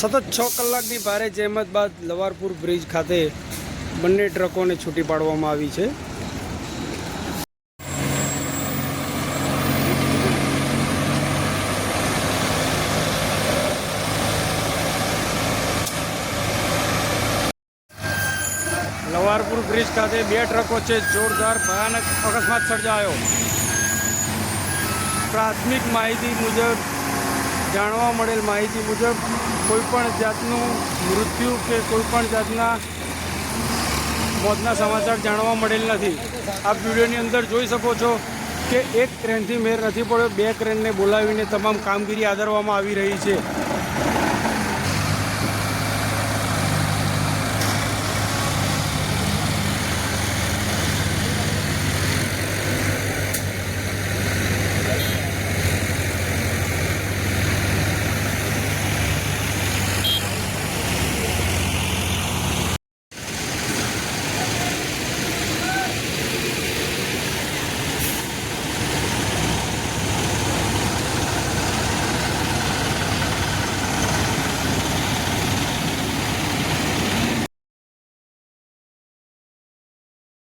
સતત 6 કલાકની ભારે જહેમત બાદ લવારપુર બ્રિજ ખાતે બંને ટ્રકોને છૂટી પાડવામાં આવી છે। લવારપુર બ્રિજ ખાતે 2 ટ્રકો વચ્ચે જોરદાર ભયાનક અકસ્માત સર્જાયો। પ્રાથમિક માહિતી મુજબ જાણવા મળેલ માહિતી મુજબ કોઈપણ જાતનું મૃત્યુ કે કોઈપણ જાતના મોતના સમાચાર જાણવા મળેલ નથી। આપ વિડીયોની અંદર જોઈ શકો છો કે એક ક્રેનથી મેર નથી પડ્યો, 2 ક્રેનને બોલાવીને તમામ કામગીરી આદરવામાં આવી રહી છે।